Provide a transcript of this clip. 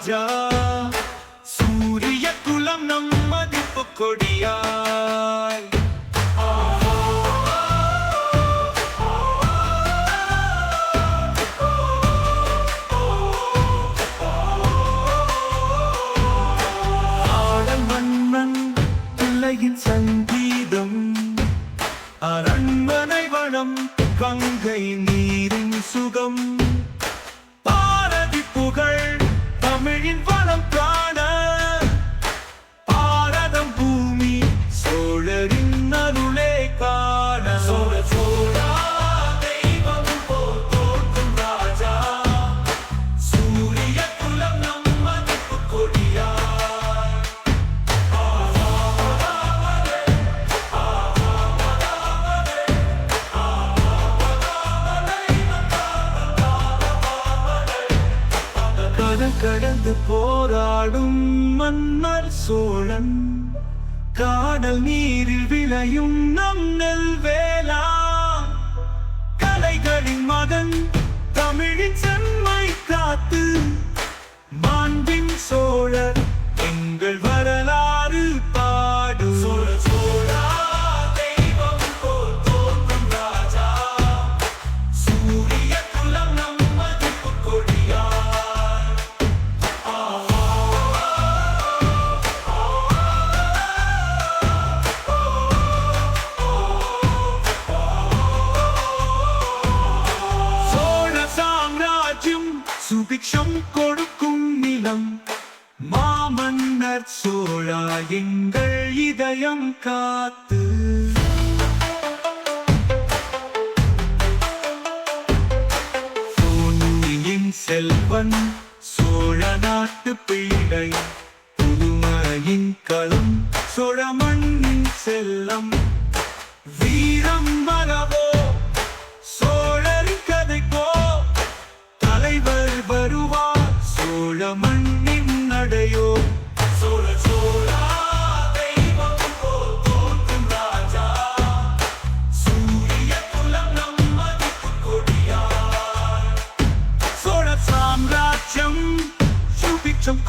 ராஜா சூரிய குலம் நம் மதிப்பு கொடியாய் ஆடல் மன்னன் பிள்ளையின் சங்கீதம் அரண்மனை வனம் கங்கை நீரின் சுகம் பாரதி புகழ் தமிழின் வளம் காண பாரதம் பூமி சோழரின் அருளே காண சோழ சோழா தெய்வம் போல் தோற்றும் ராஜா சூரிய குலம் நம் மதிப்பு கொடியாய் கடந்து போராடும் மன்னர் சோழன் காடல் நீரில் விளையும் நம் நெல் வேளா கலைகளின் மகன் தமிழின் செம்மை காத்து மாண்பின் சோழர் எங்கள் வரலாறு பாடு சோழ சோழா தெய்வம் போல் தோன்றும் ராஜா சூரிய குலம் நம் மதிப்பு கொடியாய் சுபிக்ஷம் கொடுக்கும் நிலம் மாமன்னர் சோழா எங்கள் இதயம் காத்து பொன்னியின் செல்வன் சோழ நாட்டு பிள்ளை புதுமையின் களம் சோழ மண்ணின் செல்லம் வீரம் மரபோ சோழரின் கதைக்கோ தலைவர் வருவார் சோழ மண்ணின் நடையோ சோழ சோழா தெய்வம் போல் தோன்றும் ராஜா சூரிய குலம் நம் மதிப்பு கொடியாய் சோழ சாம்ராஜ்யம் சுபிக்ஷம்